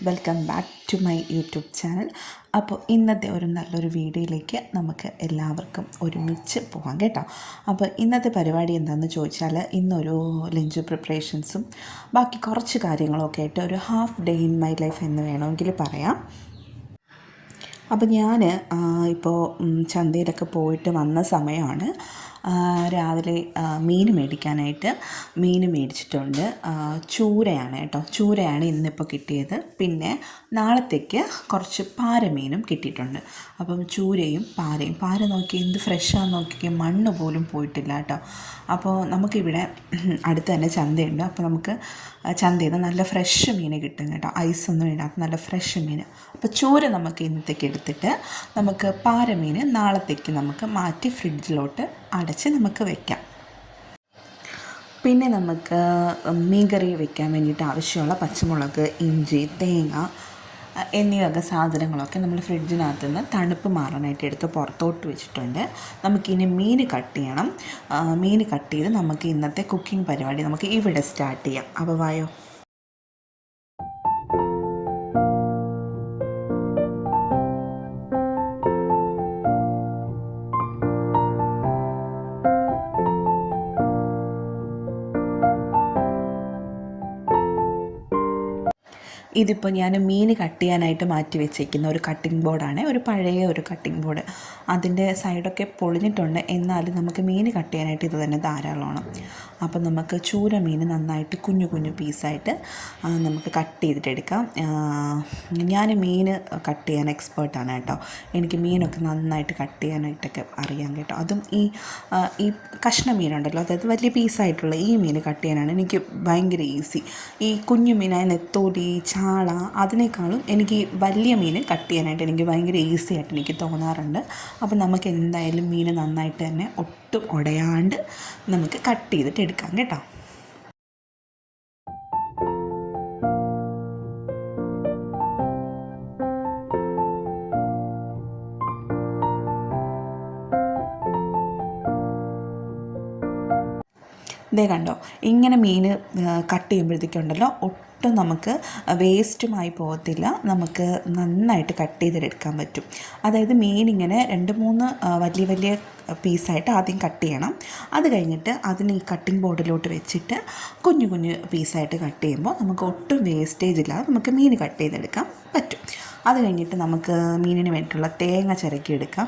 Welcome back to my YouTube channel. അപ്പോൾ ഇന്നത്തെ ഒരു നല്ലൊരു വീഡിയോയിലേക്ക് നമുക്ക് എല്ലാവർക്കും ഒരുമിച്ച് പോകാം കേട്ടോ. അപ്പോൾ ഇന്നത്തെ പരിപാടി എന്താണെന്ന് ചോദിച്ചാൽ ഇന്നൊരു ലഞ്ച് പ്രിപ്പറേഷൻസും ബാക്കി കുറച്ച് കാര്യങ്ങളൊക്കെ ആയിട്ട് ഒരു half day in my life എന്ന് വേണമെങ്കിൽ പറയാം. അപ്പോൾ ഞാൻ ഇപ്പോൾ ചന്തയിലൊക്കെ പോയിട്ട് വന്ന സമയമാണ്. രാവിലെ മീൻ മേടിക്കാനായിട്ട് മീൻ മേടിച്ചിട്ടുണ്ട്. ചൂരയാണ് കേട്ടോ, ചൂരയാണ് ഇന്നിപ്പോൾ കിട്ടിയത്. പിന്നെ നാളത്തേക്ക് കുറച്ച് പാരമീനും കിട്ടിയിട്ടുണ്ട്. അപ്പം ചൂരയും പാരയും, പാര നോക്കി എന്ത് ഫ്രഷാന്ന് നോക്കിയാൽ മണ്ണ് പോലും പോയിട്ടില്ല കേട്ടോ. അപ്പോൾ നമുക്കിവിടെ അടുത്ത് തന്നെ ചന്തയുണ്ട്. അപ്പോൾ നമുക്ക് ചന്തയിൽ നിന്ന് നല്ല ഫ്രഷ് മീൻ കിട്ടും കേട്ടോ, ഐസൊന്നും ഇടാത്ത നല്ല ഫ്രഷ് മീൻ. അപ്പോൾ ചൂര നമുക്ക് ഇന്നത്തേക്ക് എടുത്തിട്ട് നമുക്ക് പാരമീൻ നാളത്തേക്ക് നമുക്ക് മാറ്റി ഫ്രിഡ്ജിലോട്ട് അടച്ച് നമുക്ക് വയ്ക്കാം. പിന്നെ നമുക്ക് മീൻകറി വയ്ക്കാൻ വേണ്ടിയിട്ട് ആവശ്യമുള്ള പച്ചമുളക്, ഇഞ്ചി, തേങ്ങ എന്നിവയൊക്കെ സാധനങ്ങളൊക്കെ നമ്മൾ ഫ്രിഡ്ജിനകത്ത് നിന്ന് തണുപ്പ് മാറാനായിട്ട് എടുത്ത് പുറത്തോട്ട് വെച്ചിട്ടുണ്ട്. നമുക്കിനി മീൻ കട്ട് ചെയ്യണം. മീൻ കട്ട് ചെയ്ത് നമുക്ക് ഇന്നത്തെ കുക്കിംഗ് പരിപാടി നമുക്ക് ഇവിടെ സ്റ്റാർട്ട് ചെയ്യാം. അപ്പോൾ വായോ. ഇതിപ്പോൾ ഞാൻ മീൻ കട്ട് ചെയ്യാനായിട്ട് മാറ്റി വെച്ചേക്കുന്ന ഒരു കട്ടിംഗ് ബോർഡാണ്, ഒരു പഴയ ഒരു കട്ടിംഗ് ബോർഡ്. അതിൻ്റെ സൈഡൊക്കെ പൊളിഞ്ഞിട്ടുണ്ട്, എന്നാലും നമുക്ക് മീൻ കട്ട് ചെയ്യാനായിട്ട് ഇത് തന്നെ ധാരാളമാണ്. അപ്പം നമുക്ക് ചൂര മീൻ നന്നായിട്ട് കുഞ്ഞു കുഞ്ഞു പീസായിട്ട് നമുക്ക് കട്ട് ചെയ്തിട്ടെടുക്കാം. ഞാൻ മീൻ കട്ട് ചെയ്യാൻ എക്സ്പേർട്ടാണ് കേട്ടോ. എനിക്ക് മീനൊക്കെ നന്നായിട്ട് കട്ട് ചെയ്യാനായിട്ടൊക്കെ അറിയാം കേട്ടോ. അതും ഈ കഷ്ണ മീനുണ്ടല്ലോ, അതായത് വലിയ പീസായിട്ടുള്ള ഈ മീൻ കട്ട് ചെയ്യാനാണ് എനിക്ക് ഭയങ്കര ഈസി. ഈ കുഞ്ഞു മീനായ നെത്തോലി, ചാള, അതിനേക്കാളും എനിക്ക് വലിയ മീൻ കട്ട് ചെയ്യാനായിട്ട് എനിക്ക് ഭയങ്കര ഈസി ആയിട്ട് എനിക്ക് തോന്നാറുണ്ട്. അപ്പോൾ നമുക്ക് എന്തായാലും മീൻ നന്നായിട്ട് തന്നെ ഒട്ടും ഉടയാണ്ട് നമുക്ക് കട്ട് ചെയ്തിട്ട് എടുക്കാം കേട്ടോ. ഇതേ കണ്ടോ, ഇങ്ങനെ മീൻ കട്ട് ചെയ്യുമ്പോഴത്തേക്കുണ്ടല്ലോ ഒട്ടും നമുക്ക് വേസ്റ്റുമായി പോകത്തില്ല. നമുക്ക് നന്നായിട്ട് കട്ട് ചെയ്തെടുക്കാൻ പറ്റും. അതായത് മീൻ ഇങ്ങനെ 2-3 വലിയ വലിയ പീസായിട്ട് ആദ്യം കട്ട് ചെയ്യണം. അത് കഴിഞ്ഞിട്ട് അതിന് ഈ കട്ടിംഗ് ബോർഡിലോട്ട് വെച്ചിട്ട് കുഞ്ഞു കുഞ്ഞു പീസായിട്ട് കട്ട് ചെയ്യുമ്പോൾ നമുക്ക് ഒട്ടും വേസ്റ്റേജ് ഇല്ലാതെ നമുക്ക് മീൻ കട്ട് ചെയ്തെടുക്കാൻ പറ്റും. അത് കഴിഞ്ഞിട്ട് നമുക്ക് മീനിന് വേണ്ടിയിട്ടുള്ള തേങ്ങ ചിരക്കി എടുക്കാം.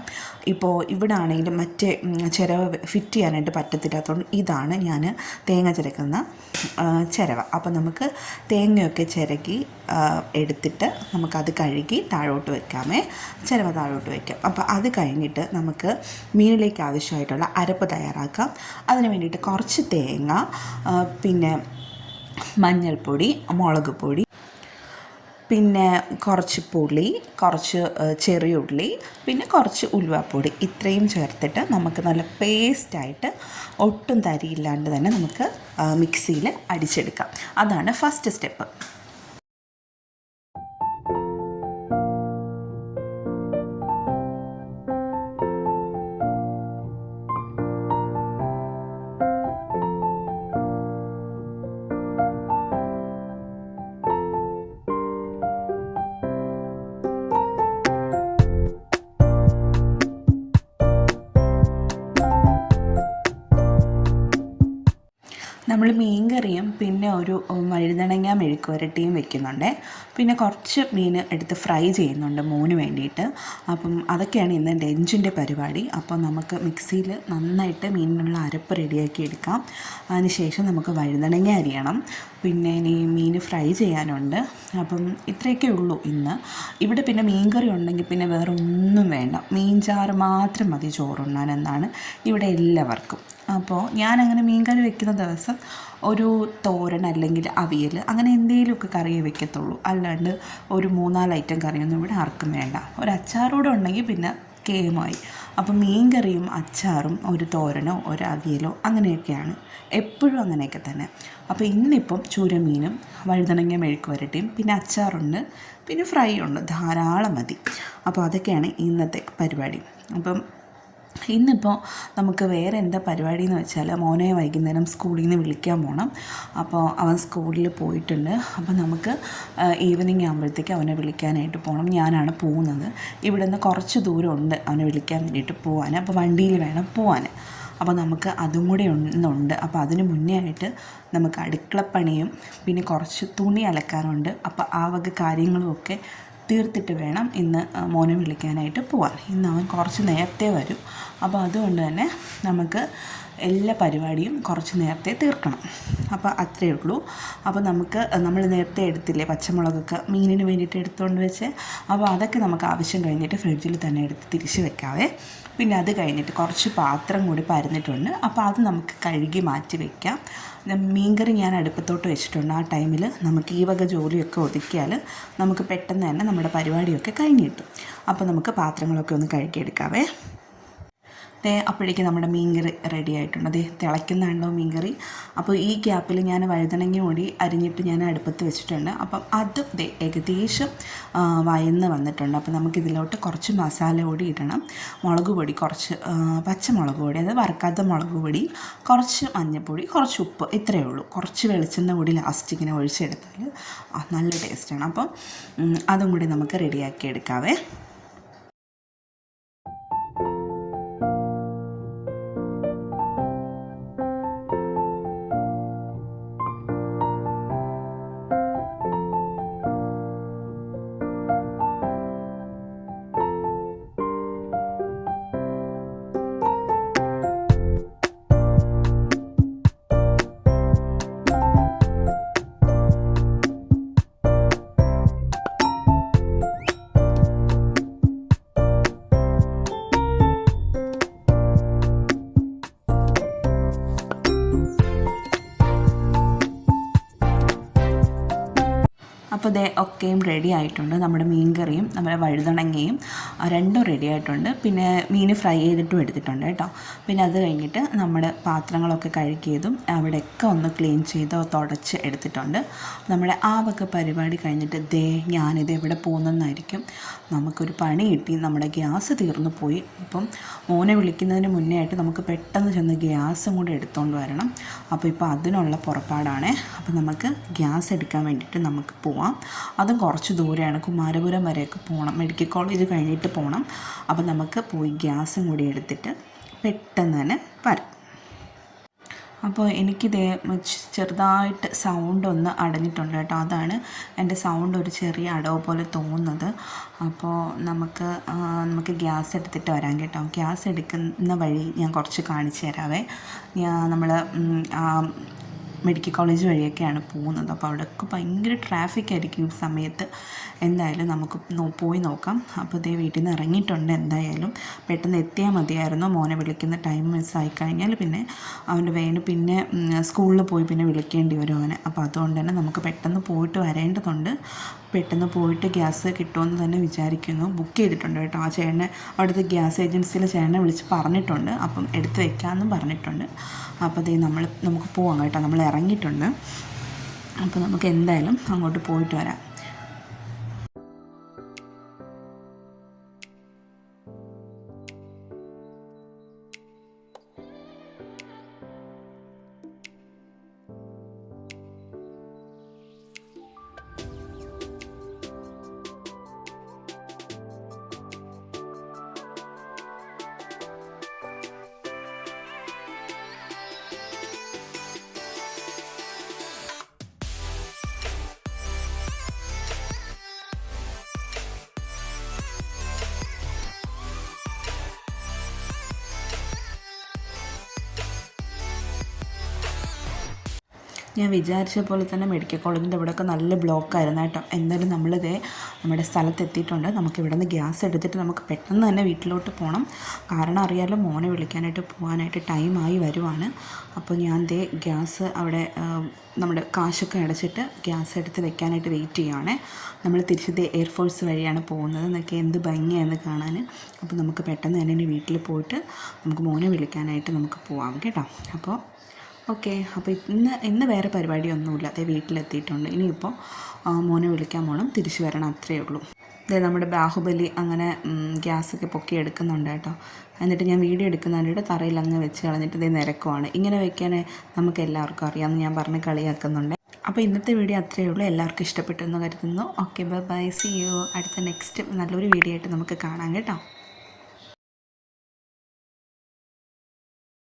ഇപ്പോൾ ഇവിടെ ആണെങ്കിലും മറ്റേ ചിരവ ഫിറ്റ് ചെയ്യാനായിട്ട് പറ്റത്തില്ലാത്തതുകൊണ്ട് ഇതാണ് ഞാൻ തേങ്ങ ചിരക്കുന്ന ചിരവ. അപ്പോൾ നമുക്ക് തേങ്ങയൊക്കെ ചിരക്കി എടുത്തിട്ട് നമുക്കത് കഴുകി താഴോട്ട് വെക്കാമേ, ചിരവ താഴോട്ട് വയ്ക്കാം. അപ്പോൾ അത് കഴിഞ്ഞിട്ട് നമുക്ക് മീനിലേക്ക് ആവശ്യമായിട്ടുള്ള അരപ്പ് തയ്യാറാക്കാം. അതിന് വേണ്ടിയിട്ട് കുറച്ച് തേങ്ങ, പിന്നെ മഞ്ഞൾപ്പൊടി, മുളക് പൊടി, പിന്നെ കുറച്ച് പുളി, കുറച്ച് ചെറിയുള്ളി, പിന്നെ കുറച്ച് ഉലുവാപ്പൊടി, ഇത്രയും ചേർത്തിട്ട് നമുക്ക് നല്ല പേസ്റ്റായിട്ട് ഒട്ടും തരിയില്ലാണ്ട് തന്നെ നമുക്ക് മിക്സിയിൽ അടിച്ചെടുക്കാം. അതാണ് ഫസ്റ്റ് സ്റ്റെപ്പ്. നമ്മൾ മീൻ കറിയും പിന്നെ ഒരു വഴുതനങ്ങ മെഴുക്കുവരട്ടിയും വെക്കുന്നുണ്ട്. പിന്നെ കുറച്ച് മീൻ എടുത്ത് ഫ്രൈ ചെയ്യുന്നുണ്ട് മോന് വേണ്ടിയിട്ട്. അപ്പം അതൊക്കെയാണ് ഇന്ന് ലഞ്ചിൻ്റെ പരിപാടി. അപ്പോൾ നമുക്ക് മിക്സിയിൽ നന്നായിട്ട് മീനിനുള്ള അരപ്പ് റെഡിയാക്കി എടുക്കാം. അതിനുശേഷം നമുക്ക് വഴുതനങ്ങ അരിയണം. പിന്നെ ഇനി മീൻ ഫ്രൈ ചെയ്യാനുണ്ട്. അപ്പം ഇത്രയൊക്കെ ഉള്ളൂ ഇന്ന്. ഇവിടെ പിന്നെ മീൻ കറി ഉണ്ടെങ്കിൽ പിന്നെ വേറെ ഒന്നും വേണ്ട, മീൻ ചാറ് മാത്രം മതി ചോറുണ്ണാൻ എന്നാണ് ഇവിടെ എല്ലാവർക്കും. അപ്പോൾ ഞാനങ്ങനെ മീൻ കറി വെക്കുന്ന ദിവസം ഒരു തോരൻ അല്ലെങ്കിൽ അവിയൽ അങ്ങനെ എന്തെങ്കിലുമൊക്കെ കറിയേ വെക്കത്തുള്ളൂ. അല്ലാണ്ട് ഒരു 3-4 ഐറ്റം കറിയൊന്നും ഇവിടെ ആർക്കും വേണ്ട. ഒരു അച്ചാറൂടെ ഉണ്ടെങ്കിൽ പിന്നെ കേമായി. അപ്പോൾ മീൻ കറിയും അച്ചാറും ഒരു തോരനോ ഒരു അവിയലോ അങ്ങനെയൊക്കെയാണ് എപ്പോഴും, അങ്ങനെയൊക്കെ തന്നെ. അപ്പോൾ ഇന്നിപ്പം ചൂരമീനും വഴുതനങ്ങ മെഴുക്ക് വരട്ടിയും പിന്നെ അച്ചാറുണ്ട്, പിന്നെ ഫ്രൈ ഉണ്ട്, ധാരാളം മതി. അപ്പോൾ അതൊക്കെയാണ് ഇന്നത്തെ പരിപാടി. അപ്പം ഇന്നിപ്പോൾ നമുക്ക് വേറെ എന്താ പരിപാടി എന്ന് വെച്ചാൽ മോനെ വൈകുന്നേരം സ്കൂളിൽ നിന്ന് വിളിക്കാൻ പോകണം. അപ്പോൾ അവൻ സ്കൂളിൽ പോയിട്ടുണ്ട്. അപ്പോൾ നമുക്ക് ഈവനിങ് ആകുമ്പോഴത്തേക്ക് അവനെ വിളിക്കാനായിട്ട് പോകണം. ഞാനാണ് പോകുന്നത്. ഇവിടെ നിന്ന് കുറച്ച് ദൂരമുണ്ട് അവനെ വിളിക്കാൻ വേണ്ടിയിട്ട് പോകാൻ. അപ്പോൾ വണ്ടിയിൽ വേണം പോകാൻ. അപ്പോൾ നമുക്ക് അതും കൂടെ ഒന്നുണ്ട്. അപ്പോൾ അതിന് മുന്നേ ആയിട്ട് നമുക്ക് അടുക്കളപ്പണിയും പിന്നെ കുറച്ച് തുണി അലക്കാനുണ്ട്. അപ്പോൾ ആ വക കാര്യങ്ങളുമൊക്കെ തീർത്തിട്ട് വേണം ഇന്ന് മോനെ വിളിക്കാനായിട്ട് പോകാൻ. ഇന്ന് അവൻ കുറച്ച് നേരത്തെ വരും. അപ്പോൾ അതുകൊണ്ട് തന്നെ നമുക്ക് എല്ലാ പരിപാടിയും കുറച്ച് നേരത്തെ തീർക്കണം. അപ്പോൾ അത്രയേ ഉള്ളൂ. അപ്പോൾ നമ്മൾ നേരത്തെ എടുത്തില്ലേ പച്ചമുളകൊക്കെ മീനിന് വേണ്ടിയിട്ട് എടുത്തുകൊണ്ട് വെച്ച്, അപ്പോൾ അതൊക്കെ നമുക്ക് ആവശ്യം കഴിഞ്ഞിട്ട് ഫ്രിഡ്ജിൽ തന്നെ എടുത്ത് തിരിച്ച് വെക്കാവേ. പിന്നെ അത് കഴിഞ്ഞിട്ട് കുറച്ച് പാത്രം കൂടി പരന്നിട്ടുണ്ട്. അപ്പോൾ അത് നമുക്ക് കഴുകി മാറ്റി വയ്ക്കാം. മീൻകറി ഞാൻ അടുപ്പത്തോട്ട് വെച്ചിട്ടുണ്ട്. ആ ടൈമിൽ നമുക്ക് ഈ വക ജോലിയൊക്കെ ഒതുക്കിയാൽ നമുക്ക് പെട്ടെന്ന് തന്നെ നമ്മുടെ പരിപാടിയൊക്കെ കഴിഞ്ഞ് കിട്ടും. അപ്പോൾ നമുക്ക് പാത്രങ്ങളൊക്കെ ഒന്ന് കഴുകിയെടുക്കാവേ. അപ്പോഴേക്കും നമ്മുടെ മീൻകറി റെഡി ആയിട്ടുണ്ട്. തിളയ്ക്കുന്നുണ്ടോ മീൻകറി. അപ്പോൾ ഈ ഗ്യാപ്പിൽ ഞാൻ വഴുതനങ്ങ കൂടി അരിഞ്ഞിട്ട് ഞാൻ അടുപ്പത്ത് വെച്ചിട്ടുണ്ട്. അപ്പം അത് ഏകദേശം വയന്ന് വന്നിട്ടുണ്ട്. അപ്പോൾ നമുക്കിതിലോട്ട് കുറച്ച് മസാല പൊടി ഇടണം. മുളക് പൊടി കുറച്ച്, പച്ചമുളക് പൊടി, അത് വറുക്കാത്ത മുളക് പൊടി, കുറച്ച് മഞ്ഞൾപ്പൊടി, കുറച്ച് ഉപ്പ്, ഇത്രയേ ഉള്ളൂ. കുറച്ച് വെളിച്ചെണ്ണ കൂടി ലാസ്റ്റ് ഇങ്ങനെ ഒഴിച്ചെടുത്താൽ നല്ല ടേസ്റ്റാണ്. അപ്പം അതും കൂടി നമുക്ക് റെഡിയാക്കി എടുക്കാവേ. അപ്പോൾ ഒക്കെയും റെഡി ആയിട്ടുണ്ട്. നമ്മുടെ മീൻകറിയും നമ്മുടെ വഴുതണങ്ങയും രണ്ടും റെഡി ആയിട്ടുണ്ട്. പിന്നെ മീൻ ഫ്രൈ ചെയ്തിട്ടും എടുത്തിട്ടുണ്ട് കേട്ടോ. പിന്നെ അത് കഴിഞ്ഞിട്ട് നമ്മുടെ പാത്രങ്ങളൊക്കെ കഴുകിയതും അവിടെയൊക്കെ ഒന്ന് ക്ലീൻ ചെയ്ത് തുടച്ച് എടുത്തിട്ടുണ്ട്. നമ്മുടെ ആ വക പരിപാടി കഴിഞ്ഞിട്ട് ഞാനിത് എവിടെ പോകുന്നതെന്നായിരിക്കും. നമുക്കൊരു പണി കിട്ടി. നമ്മുടെ ഗ്യാസ് തീർന്നു പോയി. ഇപ്പം മോനെ വിളിക്കുന്നതിന് മുന്നേ ആയിട്ട് നമുക്ക് പെട്ടെന്ന് ചെന്ന് ഗ്യാസും കൂടെ എടുത്തുകൊണ്ട് വരണം. അപ്പോൾ ഇപ്പോൾ അതിനുള്ള പുറപ്പാടാണ്. അപ്പോൾ നമുക്ക് ഗ്യാസ് എടുക്കാൻ വേണ്ടിയിട്ട് നമുക്ക് പോവാം. അതും കുറച്ച് ദൂരെയാണ്. കുമാരപുരം വരെയൊക്കെ പോകണം. മെഡിക്കൽ കോളേജ് കഴിഞ്ഞിട്ട് പോകണം. അപ്പോൾ നമുക്ക് പോയി ഗ്യാസും കൂടി എടുത്തിട്ട് പെട്ടെന്ന് തന്നെ വരാം. അപ്പോൾ എനിക്കിതേ ചെറുതായിട്ട് സൗണ്ട് ഒന്ന് അടഞ്ഞിട്ടുണ്ട് കേട്ടോ. അതാണ് എൻ്റെ സൗണ്ട് ഒരു ചെറിയ അടവ് പോലെ തോന്നുന്നത്. അപ്പോൾ നമുക്ക് ഗ്യാസ് എടുത്തിട്ട് വരാം കേട്ടോ. ഗ്യാസ് എടുക്കുന്ന വഴി ഞാൻ കുറച്ച് കാണിച്ചു തരാവേ. നമ്മൾ മെഡിക്കൽ കോളേജ് വഴിയൊക്കെയാണ് പോകുന്നത്. അപ്പോൾ അവിടെയൊക്കെ ഭയങ്കര ട്രാഫിക് ആയിരിക്കും ഈ സമയത്ത്. എന്തായാലും നമുക്ക് പോയി നോക്കാം. അപ്പോൾ വീട്ടിൽ നിന്ന് ഇറങ്ങിയിട്ടുണ്ട്. എന്തായാലും പെട്ടെന്ന് എത്തിയാൽ മതിയായിരുന്നു. മോനെ വിളിക്കുന്ന ടൈം മിസ്സായിക്കഴിഞ്ഞാൽ പിന്നെ അവൻ്റെ വേന് പിന്നെ സ്കൂളിൽ പോയി പിന്നെ വിളിക്കേണ്ടി വരും അവനെ. അപ്പോൾ അതുകൊണ്ട് തന്നെ നമുക്ക് പെട്ടെന്ന് പോയിട്ട് വരേണ്ടതുണ്ട്. പെട്ടെന്ന് പോയിട്ട് ഗ്യാസ് കിട്ടുമെന്ന് തന്നെ വിചാരിക്കുന്നു. ബുക്ക് ചെയ്തിട്ടുണ്ട് കേട്ടോ. ആ ചേട്ടനെ അവിടുത്തെ ഗ്യാസ് ഏജൻസിയിലെ ചേട്ടനെ വിളിച്ച് പറഞ്ഞിട്ടുണ്ട്. അപ്പം എടുത്ത് വെക്കാമെന്നും പറഞ്ഞിട്ടുണ്ട്. അപ്പോൾ നമുക്ക് പോവാം കേട്ടോ. നമ്മൾ ഇറങ്ങിയിട്ടുണ്ട്. അപ്പോൾ നമുക്ക് എന്തായാലും അങ്ങോട്ട് പോയിട്ട് വരാം. ഞാൻ വിചാരിച്ച പോലെ തന്നെ മെഡിക്കൽ കോളേജിൻ്റെ ഇവിടെയൊക്കെ നല്ല ബ്ലോക്കായിരുന്നു കേട്ടോ. എന്തായാലും നമ്മുടെ സ്ഥലത്തെത്തിയിട്ടുണ്ട്. നമുക്കിവിടെ നിന്ന് ഗ്യാസ് എടുത്തിട്ട് നമുക്ക് പെട്ടെന്ന് തന്നെ വീട്ടിലോട്ട് പോകണം. കാരണം അറിയാമല്ലോ, മോനെ വിളിക്കാനായിട്ട് പോകാനായിട്ട് ടൈമായി വരുവാണ്. അപ്പോൾ ഞാൻ ഗ്യാസ് അവിടെ നമ്മുടെ കാശൊക്കെ അടച്ചിട്ട് ഗ്യാസ് എടുത്ത് വെക്കാനായിട്ട് വെയിറ്റ് ചെയ്യുകയാണേ. നമ്മൾ തിരിച്ച് എയർഫോഴ്സ് വഴിയാണ് പോകുന്നത്. എന്നൊക്കെ എന്ത് ഭംഗിയാണെന്ന് കാണാൻ. അപ്പോൾ നമുക്ക് പെട്ടെന്ന് തന്നെ വീട്ടിൽ പോയിട്ട് നമുക്ക് മോനെ വിളിക്കാനായിട്ട് നമുക്ക് പോകാം കേട്ടോ. അപ്പോൾ ഓക്കെ. അപ്പോൾ ഇന്ന് വേറെ പരിപാടിയൊന്നുമില്ല. വീട്ടിലെത്തിയിട്ടുണ്ട്. ഇനിയിപ്പോൾ മോനെ വിളിക്കാൻ പോകണം, തിരിച്ചു വരണം, അത്രയേ ഉള്ളൂ. നമ്മുടെ ബാഹുബലി അങ്ങനെ ഗ്യാസൊക്കെ പൊക്കി എടുക്കുന്നുണ്ട് കേട്ടോ. എന്നിട്ട് ഞാൻ വീഡിയോ എടുക്കുന്നതിൻ്റെ തറയിൽ അങ്ങ് വെച്ച് കളഞ്ഞിട്ട് ഇത് നിരക്കുവാണ്. ഇങ്ങനെ വെക്കാൻ നമുക്ക് എല്ലാവർക്കും അറിയാമെന്ന് ഞാൻ പറഞ്ഞ് കളിയാക്കുന്നുണ്ട്. അപ്പോൾ ഇന്നത്തെ വീഡിയോ അത്രയേ ഉള്ളൂ. എല്ലാവർക്കും ഇഷ്ടപ്പെട്ടെന്ന് കരുതുന്നു. Okay, bye bye, see you. അടുത്ത നെക്സ്റ്റ് നല്ലൊരു വീഡിയോ ആയിട്ട് നമുക്ക് കാണാം കേട്ടോ.